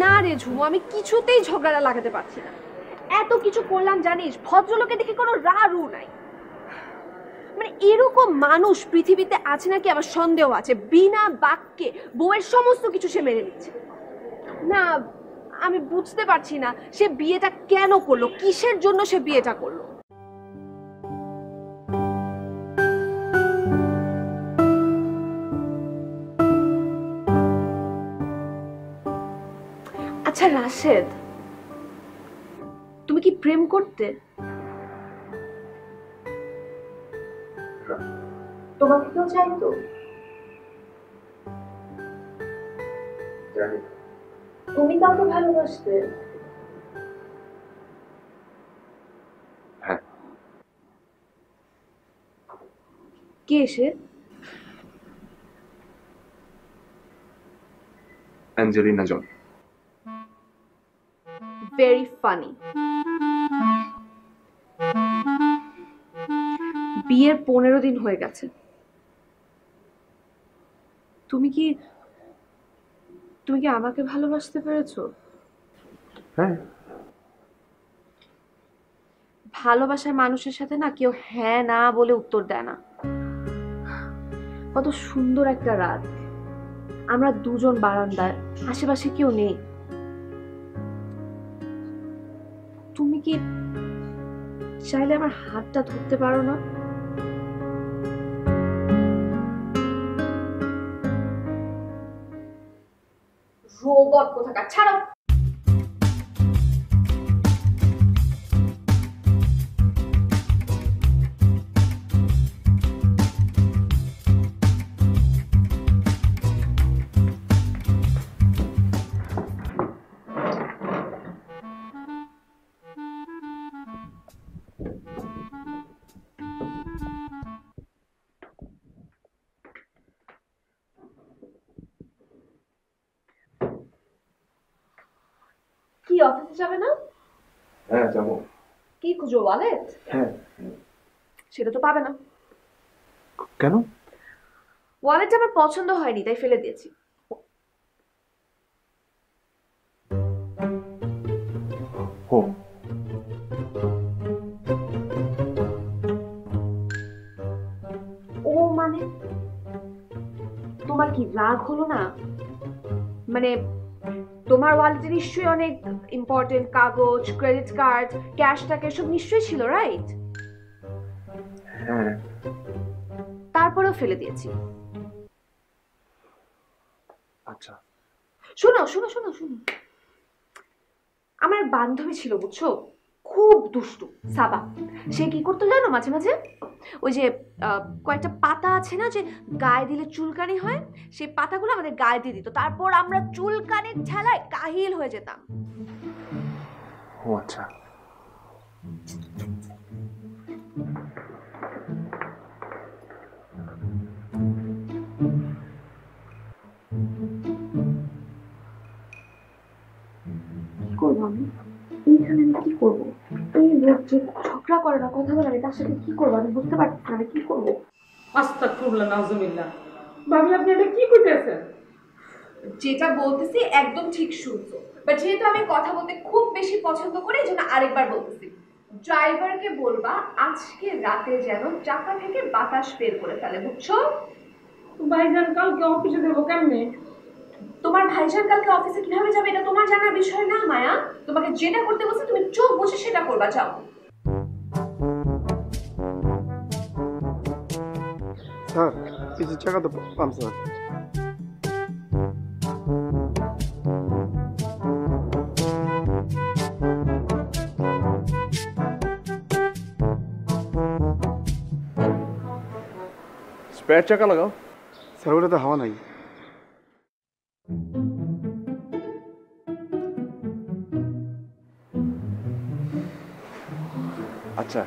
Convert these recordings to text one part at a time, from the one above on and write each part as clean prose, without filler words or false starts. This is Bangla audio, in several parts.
না রে ঝুমু, আমি কিছুতেই ঝগড়া লাগাতে পারছি না। এত কিছু করলাম জানিস, ভদ্রলোকে দেখে কোনো রু নাই। মানে এরকম মানুষ পৃথিবীতে আছে নাকি আমার সন্দেহ আছে। বিনা বাক্যে বউয়ের সমস্ত কিছু সে মেনে নিচ্ছে। না, আমি বুঝতে পারছি না সে বিয়েটা কেন করলো, কিসের জন্য সে বিয়েটা করলো। আচ্ছা রাশেদ, তুমি কি প্রেম করতে? তোমাকে কেউ চাইতো? তুমি কাউকে ভালোবাসতে? হ্যাঁ। কে সে? Angelina Jolie. Very funny. বিয়ের 15 দিন হয়ে গেছে, তুমি কি আমাকে ভালোবাসতে পেরেছো? হ্যাঁ। ভালোবাসার মানুষের সাথে না কেউ হ্যাঁ না বলে উত্তর দেয় না। কত সুন্দর একটা রাত, আমরা দুজন বারান্দায়, আশেপাশে কেউ নেই। তুমি কি চাইলে আমার হাতটা ধরতে পারো না? রোবট কোথাকার, ছাড়ো। কি অফিসে যাবে না? হ্যাঁ যাবো। কি খুঁজো, ওয়ালেট? হ্যাঁ। সেটা তো পাবে না। কেন? ওয়ালেটটা আমার পছন্দ হয়নি, তাই ফেলে দিয়েছি। ও, ও মানে তোমার কি রাগ হলো না? মানে তোমার ওয়ালেটে নিশ্চয়ই অনেক ইম্পর্টেন্ট কাগজ, ক্রেডিট কার্ড, ক্যাশ টাকা সব নিশ্চয়ই ছিল, রাইট? হ্যাঁ। তারপরেও ফেলে দিয়েছি। আচ্ছা। শোনো শোনো শোনো শোনো, আমার বান্ধবী ছিল বুঝছো, খুব দুষ্টু, সাবা। সে কি করতো জানো, মাঝে মাঝে ওই যে কয়েকটা পাতা আছে না যে গায়ে দিলে চুলকানি হয়, সেই পাতাগুলো আমাদের গায়ে দিয়ে দিত, তারপর আমরা চুলকানির ঠেলায় কাহিল হয়ে যেতাম। ও আচ্ছা। কি করবো আমি এইখানে, আমি কি করবো? এই লোক যে ঝগড়া করে না, কথা বলে না, তার সাথে কি করবো আমি বুঝতে পারছি না, আমি কি করবো? আস্তাগফিরুল্লাহ, নাউজুবিল্লাহ। ভাবি আপনি এটা কি করতেছেন? যেটা বলতেছি একদম ঠিক শুনছো, বাট যেহেতু আমি কথা বলতে খুব বেশি পছন্দ করি, এই জন্য আরেকবার বলতেছি, ড্রাইভারকে বলবা আজকে রাতে যেন চাকা থেকে বাতাস বের করে ফেলে, বুঝছো? ভাইজান কালকে অফিসে দেবো কেমনে? তোমার ভাইজান কালকে অফিসে কিভাবে যাবে এটা তোমার জানার বিষয় না মায়া। তোমাকে যেটা করতে বলছে তুমি চোখ বুঝে সেটা করবা, যাও। স্যার কিছু টাকা তো পাম স্যার। স্পেয়ার চাকা লাগাও। স্যার ওটা তো হাওয়া নাই। আচ্ছা।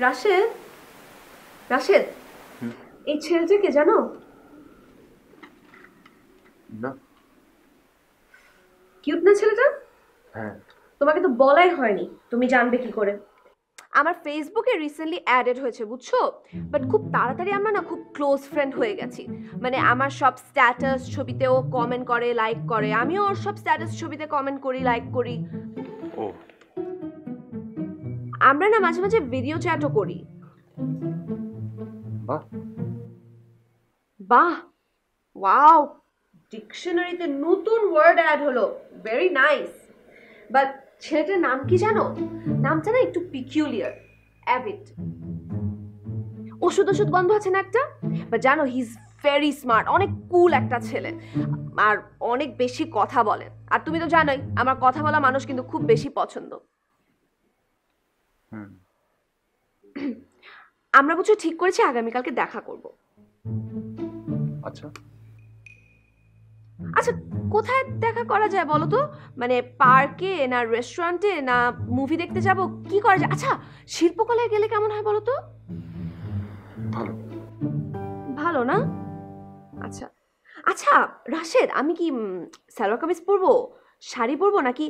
রাশেদ, রাশেদ, এই ছেলেটাকে জানো? না। কিউট না ছেলেটা? হ্যাঁ। তোমাকে তো বলাই হয়নি, তুমি জানবে কি করে? আমার ফেসবুকে রিসেন্টলি অ্যাডেড হয়েছে, বুঝছো? বাট খুব তাড়াতাড়ি আমরা না খুব ক্লোজ ফ্রেন্ড হয়ে গেছি। মানে আমার সব স্ট্যাটাস ছবিতেও কমেন্ট করে, লাইক করে, আমিও ওর সব স্ট্যাটাস ছবিতে কমেন্ট করি, লাইক করি। ও আমরা না মাঝে মাঝে ভিডিও চ্যাটও করি। বাহ। বাহ, ওয়াও, ডিকশনারিতে নতুন ওয়ার্ড অ্যাড হলো, ভেরি নাইস। বাট ছেলেটার নাম কি জানো? নামটা না একটু পিকিউলিয়ার, অ্যাভিড। ওষুধ ওষুধ গন্ধ আছে না একটা? বাট জানো, হি ইজ ভেরি স্মার্ট, অনেক কুল একটা ছেলে, আর অনেক বেশি কথা বলে। আর তুমি তো জানোই আমার কথা বলা মানুষ কিন্তু খুব বেশি পছন্দ। হুম। আমরা বুঝছো ঠিক করেছি আগামীকালকে দেখা করব। আচ্ছা। আচ্ছা, কোথায় দেখা করা যায় বলো তো? মানে পার্কে না রেস্টুরেন্টে না মুভি দেখতে যাব, কি করা যায়? আচ্ছা, শিল্পকলায় গেলে কেমন হয় বলো তো? ভালো। ভালো না? আচ্ছা আচ্ছা রাশেদ, আমি কি সালোয়ার কামিজ পরবো, শাড়ি পরবো, নাকি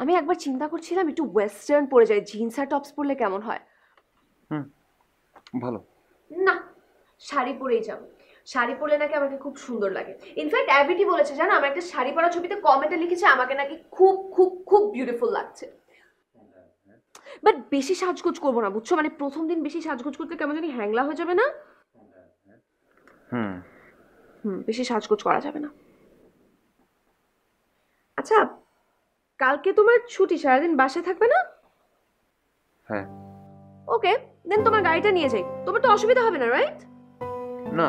আমি একবার চিন্তা করছিলাম একটু ওয়েস্টার্ন পরে যাই, জিন্স আর টপস পরলে কেমন হয়? ভালো। না, শাড়ি পরেই যাব। শাড়ি পরলে নাকি আমাকে খুব সুন্দর লাগে। ইনফ্যাক্ট অ্যাভিটি বলেছে জানো, আমার একটা শাড়ি পরা ছবিতে কমেন্টে লিখেছে আমাকে নাকি খুব খুব খুব বিউটিফুল লাগছে। বাট বেশি সাজগোজ করবো না, বুঝছো? মানে প্রথম দিন বেশি সাজগোজ করতে কেমন জানি হ্যাংলা হয়ে যাবে না? বেশি সাজগোজ করা যাবে না। আচ্ছা, কালকে তোমার ছুটি, সারাদিন বাসায় থাকবে না? হ্যাঁ। ওকে, দেন তোমার গাড়িটা নিয়ে যাই, তোমার তো অসুবিধা হবে না, রাইট? না,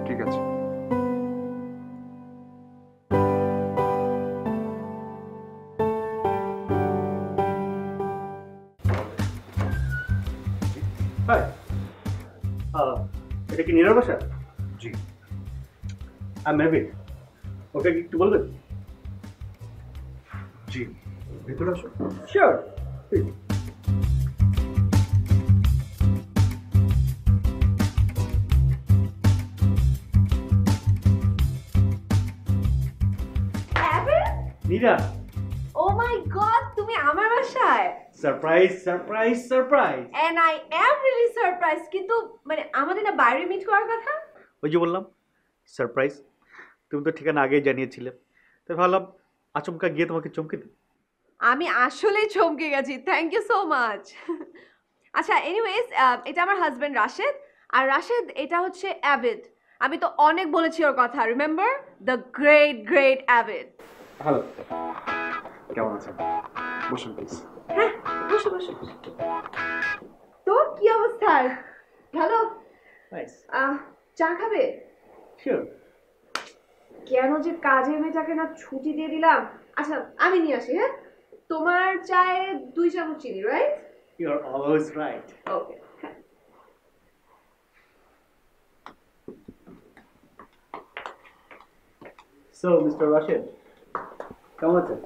ঠিক আছে। হাই, এটা কি নীরার বাসা? জি। আমি মেভিন, ওকে কি একটু বলবেন? জি, ভেতরে আসো। Sure. Neera, oh my god, তুমি আমার বাসায়? Surprise surprise surprise. And I am really surprise. কিন্তু মানে আমাদের না বাইরে মিট করার কথা? ওই যে বললাম সারপ্রাইজ, তুমি তো ঠিকানা আগেই জানিয়েছিলে, তাই ভাবলাম আচমকা গিয়ে তোমাকে চমকে দিই। আমি আসলেই চমকে গেছি, থ্যাংক ইউ সো মাচ। আচ্ছা, এনিওয়েজ, এটা আমার হাজবেন্ড রাশেদ, আর রাশেদ এটা হচ্ছে অ্যাভিড। আমি তো অনেক বলেছি ওর কথা, remember? The great great avid. Hello, কেমন আছেন? বসুন প্লিজ। হ্যাঁ, বসো বসো। তো কি অবস্থা? ভালো? নাইস। চা খাবে? শিওর। কেন যে কাজের মেয়েটাকে না ছুটি দিয়ে দিলাম। আচ্ছা, আমি নিয়ে আসি। হ্যাঁ, তোমার চায়ে 2 চামচ চিনি, right? You are always right. Okay. So mister Rashed, কেমন আছেন?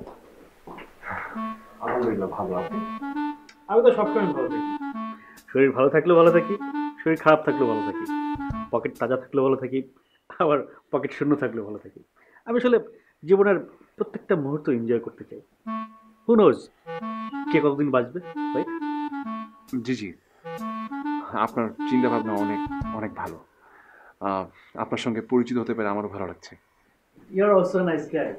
আলহামদুলিল্লাহ ভালো। আপনি? আমি তো সবসময় ভালো থাকি। শরীর ভালো থাকলেও ভালো থাকি, শরীর খারাপ থাকলেও ভালো থাকি, পকেট তাজা থাকলেও ভালো থাকি, আবার পকেট শূন্য থাকলেও ভালো থাকি। আমি আসলে জীবনের প্রত্যেকটা মুহূর্ত এনজয় করতে চাই। হু নোজ কে কতদিন বাঁচবে, রাইট? জি জি, আপনার চিন্তা ভাবনা অনেক অনেক ভালো। আপনার সঙ্গে পরিচিত হতে পেরে আমারও ভালো লাগছে। You are also nice guy.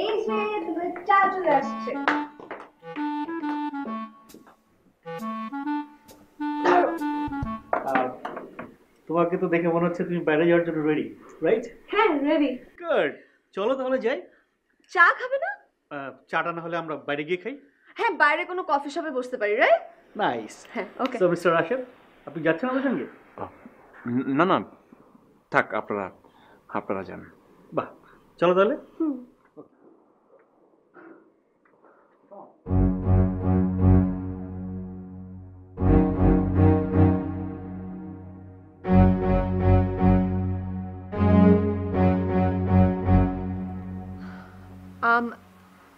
এই যে তোমার চা চলে আসছে। তোমাকে তো দেখে মনে হচ্ছে তুমি বাইরে যাওয়ার জন্য রেডি, রাইট? হ্যাঁ, রেডি। গুড, চলো তাহলে যাই। চা খাবে না? চাটা না হলে আমরা বাইরে গিয়ে খাই। হ্যাঁ, বাইরে কোনো কফি শপে বসতে পারি, রাইট? নাইস। হ্যাঁ, ওকে। সো মিস্টার রাশেদ, আপনি যাচ্ছেন আমাদের সঙ্গে? না না, থাক, আপনারা আপনারা যান। বাহ, চলো তাহলে।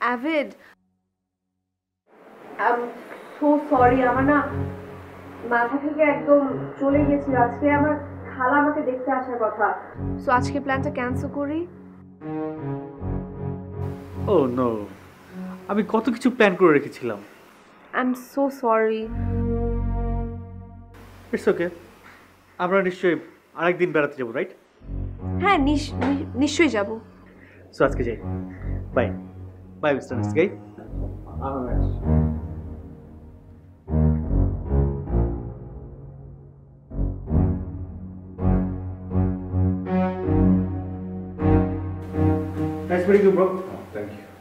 অ্যাভিড, সো সরি, আমার না মাথা থেকে একদম চলে গেছিল। আজকে আমার খালা আমাকে দেখতে আসার কথা, সো আজকে প্ল্যানটা ক্যান্সেল করি। ও নো, আমি কত কিছু প্ল্যান করে রেখেছিলাম। I am so sorry. It's okay, আমরা নিশ্চয়ই আরেকদিন বেড়াতে যাবো, রাইট? হ্যাঁ নিশ্চয়ই যাব। সো আজকে যাই। বাই বাই মিস্টার নাসগাই। Nice meeting you, bro. Thank you.